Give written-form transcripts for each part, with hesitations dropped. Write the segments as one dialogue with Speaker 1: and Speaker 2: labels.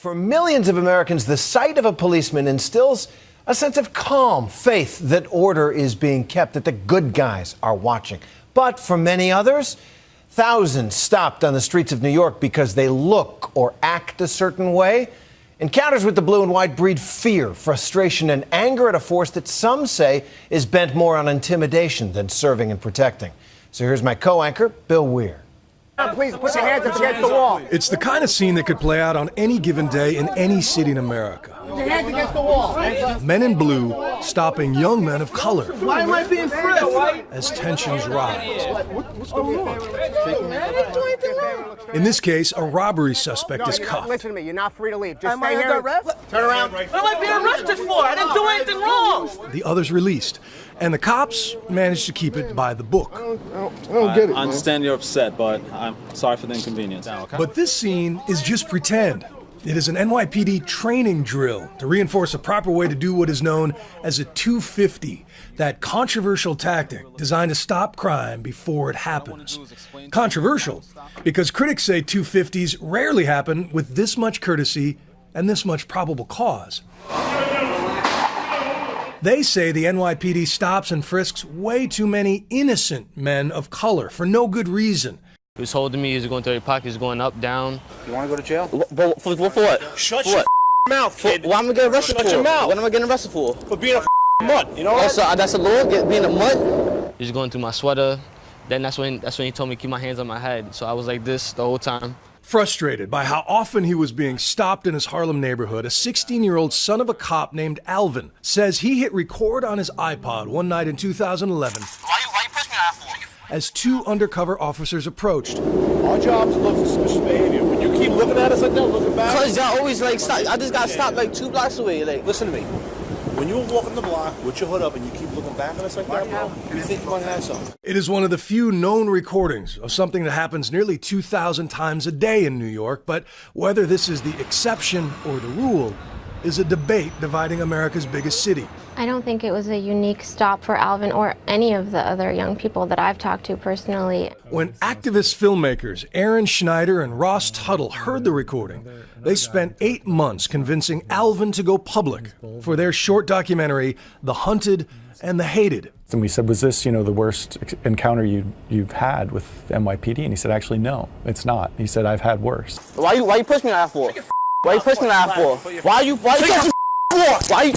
Speaker 1: For millions of Americans, the sight of a policeman instills a sense of calm, faith that order is being kept, that the good guys are watching. But for many others, thousands stopped on the streets of New York because they look or act a certain way. Encounters with the blue and white breed fear, frustration, and anger at a force that some say is bent more on intimidation than serving and protecting. So here's my co-anchor, Bill Weir.
Speaker 2: Please put your hands up against the wall.
Speaker 3: It's the kind of scene that could play out on any given day in any city in America.
Speaker 2: Put your hands against the wall.
Speaker 3: Men in blue stopping young men of color.
Speaker 2: Why am I being frisked?
Speaker 3: As tensions rise.
Speaker 2: What's going on?
Speaker 3: In this case, a robbery suspect is cuffed.
Speaker 2: Listen to me. You're not free to leave. Just stay here. Turn around.
Speaker 4: What am I being arrested for? I didn't do anything wrong.
Speaker 3: The others released, and the cops managed to keep it by the book.
Speaker 2: I don't get it.
Speaker 5: I understand you're upset, but I'm sorry for the inconvenience.
Speaker 3: But this scene is just pretend. It is an NYPD training drill to reinforce a proper way to do what is known as a 250, that controversial tactic designed to stop crime before it happens. Controversial because critics say 250s rarely happen with this much courtesy and this much probable cause. They say the NYPD stops and frisks way too many innocent men of color for no good reason.
Speaker 6: He was holding me, he was going through your pocket, he was going up, down.
Speaker 4: You want to go to jail?
Speaker 6: For what?
Speaker 4: Shut your mouth, kid.
Speaker 6: What am I getting arrested
Speaker 4: Shut
Speaker 6: for?
Speaker 4: your mouth.
Speaker 6: What am I getting arrested for?
Speaker 4: For being a mutt, you know
Speaker 6: Also, that's a law, being a mutt? He was going through my sweater. Then that's when he told me to keep my hands on my head. So I was like this the whole time.
Speaker 3: Frustrated by how often he was being stopped in his Harlem neighborhood, a 16-year-old son of a cop named Alvin says he hit record on his iPod one night in 2011.
Speaker 4: Why you push me out for?
Speaker 3: As two undercover officers approached.
Speaker 4: Our job is to look for suspicious behavior. When you keep looking at us like that, looking back.
Speaker 6: Because y'all always like stop. I just got stopped like 2 blocks away. Like,
Speaker 4: Listen to me. When you're walking the block with your hood up and you keep looking back at us like that, bro, you think you might have something.
Speaker 3: It is one of the few known recordings of something that happens nearly 2,000 times a day in New York, but whether this is the exception or the rule is a debate dividing America's biggest city.
Speaker 7: I don't think it was a unique stop for Alvin or any of the other young people that I've talked to personally.
Speaker 3: When activist filmmakers Aaron Schneider and Ross Tuttle heard the recording, they spent 8 months convincing Alvin to go public for their short documentary, The Hunted and the Hated.
Speaker 8: And we said, was this, the worst encounter you've had with NYPD? And he said, actually, no, it's not. He said, I've had worse.
Speaker 6: why you push me out for? Why you push me out for? Why you touch me? Why you?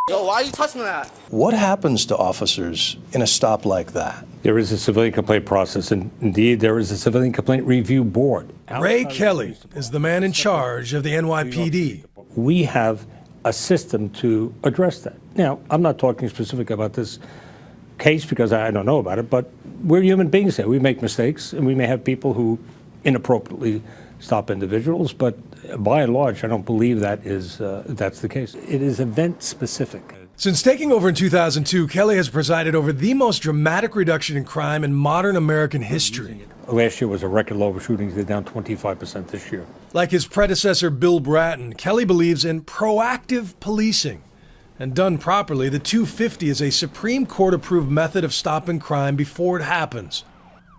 Speaker 6: Yo, why you touching that?
Speaker 9: What happens to officers in a stop like that?
Speaker 10: There is a civilian complaint process, and indeed there is a civilian complaint review board.
Speaker 3: Ray Kelly is the man in charge of the NYPD.
Speaker 10: We have a system to address that. Now, I'm not talking specific about this case because I don't know about it, but we're human beings here. We make mistakes, and we may have people who inappropriately stop individuals, but by and large, I don't believe that's the case. It is event specific.
Speaker 3: Since taking over in 2002, Kelly has presided over the most dramatic reduction in crime in modern American history.
Speaker 10: Last year was a record low of shootings. They're down 25% this year.
Speaker 3: Like his predecessor, Bill Bratton, Kelly believes in proactive policing. And done properly, the 250 is a Supreme Court-approved method of stopping crime before it happens.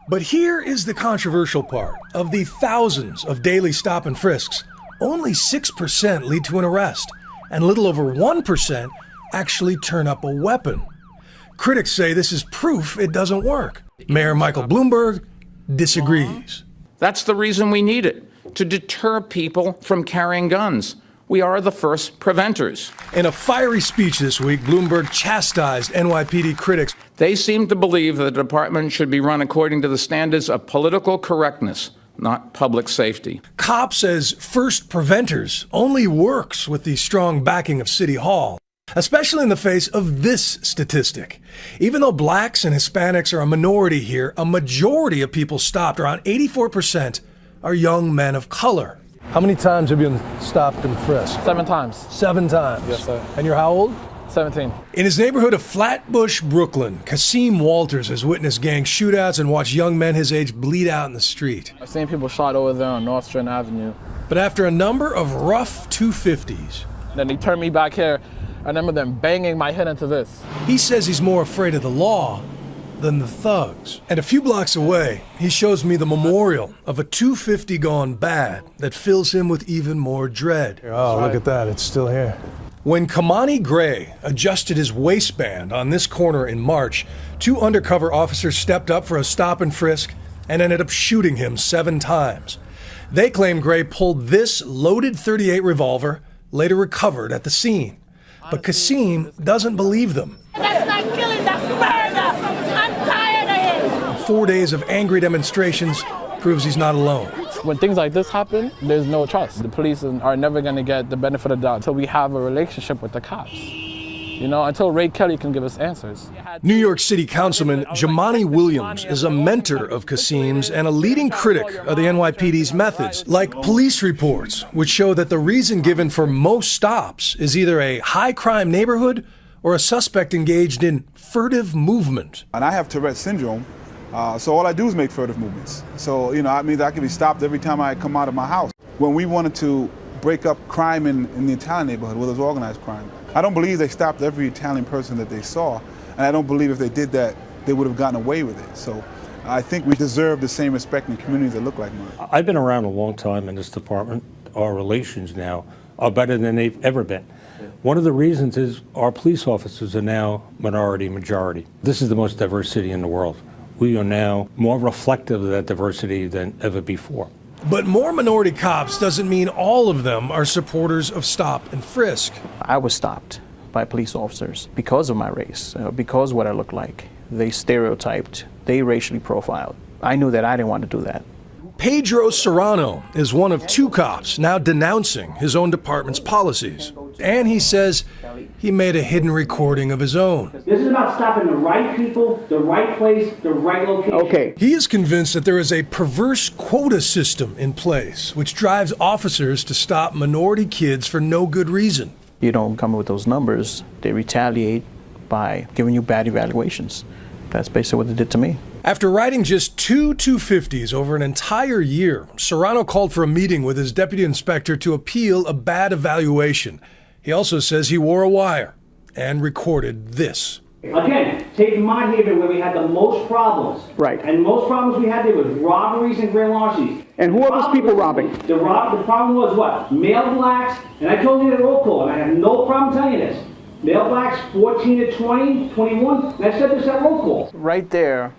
Speaker 3: But here is the controversial part. Of the thousands of daily stop and frisks, only 6% lead to an arrest, and a little over 1% actually turn up a weapon. Critics say this is proof it doesn't work. Mayor Michael Bloomberg disagrees.
Speaker 11: That's the reason we need it, to deter people from carrying guns. We are the first preventers.
Speaker 3: In a fiery speech this week, Bloomberg chastised NYPD critics.
Speaker 11: They seem to believe that the department should be run according to the standards of political correctness, not public safety.
Speaker 3: Cop says first preventers only works with the strong backing of City Hall, especially in the face of this statistic. Even though blacks and Hispanics are a minority here, a majority of people stopped, around 84%, are young men of color. How many times have you been stopped and frisked?
Speaker 12: 7 times.
Speaker 3: 7 times?
Speaker 12: Yes, sir.
Speaker 3: And you're how old?
Speaker 12: 17.
Speaker 3: In his neighborhood of Flatbush, Brooklyn, Kasim Walters has witnessed gang shootouts and watched young men his age bleed out in the street.
Speaker 12: I've seen people shot over there on North Strand Avenue.
Speaker 3: But after a number of rough 250s...
Speaker 12: Then they turned me back here. I remember them banging my head into this.
Speaker 3: He says he's more afraid of the law than the thugs. And a few blocks away, he shows me the memorial of a 250 gone bad that fills him with even more dread. Oh, look at that. It's still here. When Kamani Gray adjusted his waistband on this corner in March, 2 undercover officers stepped up for a stop and frisk and ended up shooting him 7 times. They claim Gray pulled this loaded .38 revolver, later recovered at the scene. But Kasim doesn't believe them.
Speaker 13: That's not killing, that's murder. I'm tired of it.
Speaker 3: 4 days of angry demonstrations proves he's not alone.
Speaker 12: When things like this happen, there's no trust. The police are never going to get the benefit of the doubt until we have a relationship with the cops. You know, until Ray Kelly can give us answers.
Speaker 3: New York City Councilman Jamani Williams is a mentor of Kasim's and a leading critic of the NYPD's methods, like police reports, which show that the reason given for most stops is either a high-crime neighborhood or a suspect engaged in furtive movement.
Speaker 14: And I have Tourette's syndrome, so all I do is make furtive movements. So, you know, that means I can be stopped every time I come out of my house. When we wanted to break up crime in the Italian neighborhood, where there's organized crime, I don't believe they stopped every Italian person that they saw, and I don't believe if they did that, they would have gotten away with it. So I think we deserve the same respect in communities that look like mine.
Speaker 10: I've been around a long time in this department. Our relations now are better than they've ever been. One of the reasons is our police officers are now majority. This is the most diverse city in the world. We are now more reflective of that diversity than ever before.
Speaker 3: But more minority cops doesn't mean all of them are supporters of stop and frisk.
Speaker 15: I was stopped by police officers because of my race, because of what I look like. They stereotyped, they racially profiled. I knew that I didn't want to do that.
Speaker 3: Pedro Serrano is one of 2 cops now denouncing his own department's policies. And he says he made a hidden recording of his own.
Speaker 16: This is about stopping the right people, the right place, the right location.
Speaker 15: Okay.
Speaker 3: He is convinced that there is a perverse quota system in place, which drives officers to stop minority kids for no good reason.
Speaker 15: You don't come up with those numbers, they retaliate by giving you bad evaluations. That's basically what they did to me.
Speaker 3: After riding just 2 250s over an entire year, Serrano called for a meeting with his deputy inspector to appeal a bad evaluation. He also says he wore a wire and recorded this.
Speaker 16: Again, take my neighborhood where we had the most problems.
Speaker 15: Right.
Speaker 16: And most problems we had there was robberies and grand larcenies.
Speaker 15: And who are those people robbing?
Speaker 16: The problem was what? Male blacks, and I told you the roll call, and I have no problem telling you this. Male blacks 14 to 20, 21, and I said this at roll call.
Speaker 15: Right there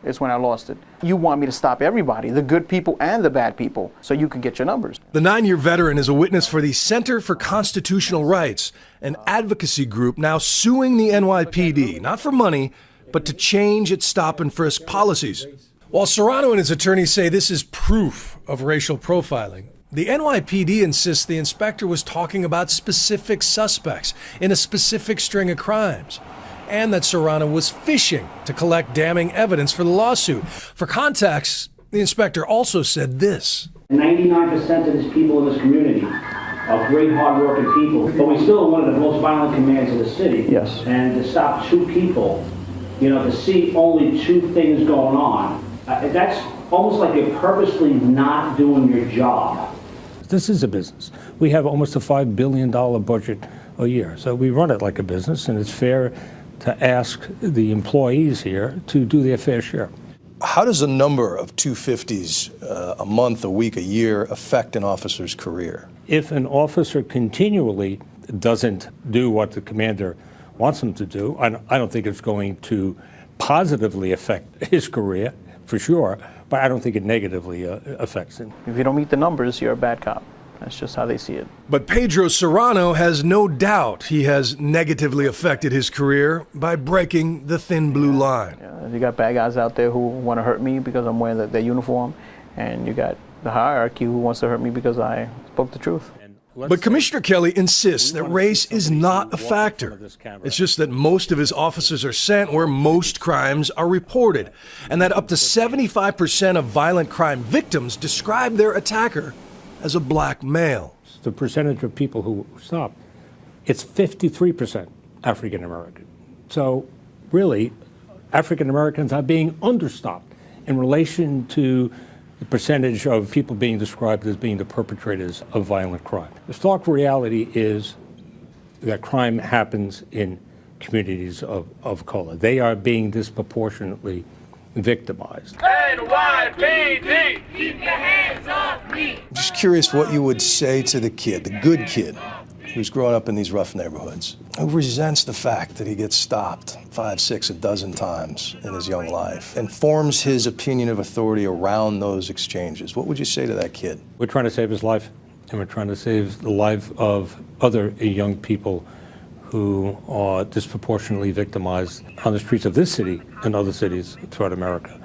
Speaker 15: is when I lost it. You want me to stop everybody, the good people and the bad people, so you can get your numbers.
Speaker 3: The 9-year veteran is a witness for the Center for Constitutional Rights, an advocacy group now suing the NYPD, not for money, but to change its stop and frisk policies. While Serrano and his attorneys say this is proof of racial profiling, the NYPD insists the inspector was talking about specific suspects in a specific string of crimes, and that Serrano was fishing to collect damning evidence for the lawsuit. For context, the inspector also said this.
Speaker 16: 99% of these people in this community are great, hard-working people, but we still are one of the most violent commands in the city.
Speaker 15: Yes.
Speaker 16: And to stop 2 people, you know, to see only 2 things going on, that's almost like you're purposely not doing your job.
Speaker 10: This is a business. We have almost a $5 billion budget a year. So we run it like a business, and it's fair to ask the employees here to do their fair share.
Speaker 9: How does a number of 250s a month, a week, a year affect an officer's career?
Speaker 10: If an officer continually doesn't do what the commander wants him to do, I don't think it's going to positively affect his career, for sure, but I don't think it negatively affects him.
Speaker 15: If you don't meet the numbers, you're a bad cop. That's just how they see it.
Speaker 3: But Pedro Serrano has no doubt he has negatively affected his career by breaking the thin blue line.
Speaker 15: Yeah, you got bad guys out there who want to hurt me because I'm wearing their uniform, and you got the hierarchy who wants to hurt me because I spoke the truth.
Speaker 3: But Commissioner Kelly insists that race is not a factor. It's just that most of his officers are sent where most crimes are reported, and that up to 75% of violent crime victims describe their attacker as a black male.
Speaker 10: The percentage of people who stop, it's 53% African American. So really, African Americans are being understopped in relation to the percentage of people being described as being the perpetrators of violent crime. The stark reality is that crime happens in communities of color. They are being disproportionately victimized.
Speaker 13: NYPD, keep your hands off me.
Speaker 9: I'm just curious what you would say to the kid, the good kid, who's growing up in these rough neighborhoods, who resents the fact that he gets stopped 5, 6, a dozen times in his young life and forms his opinion of authority around those exchanges. What would you say to that kid?
Speaker 10: We're trying to save his life, and we're trying to save the life of other young people who are disproportionately victimized on the streets of this city and other cities throughout America.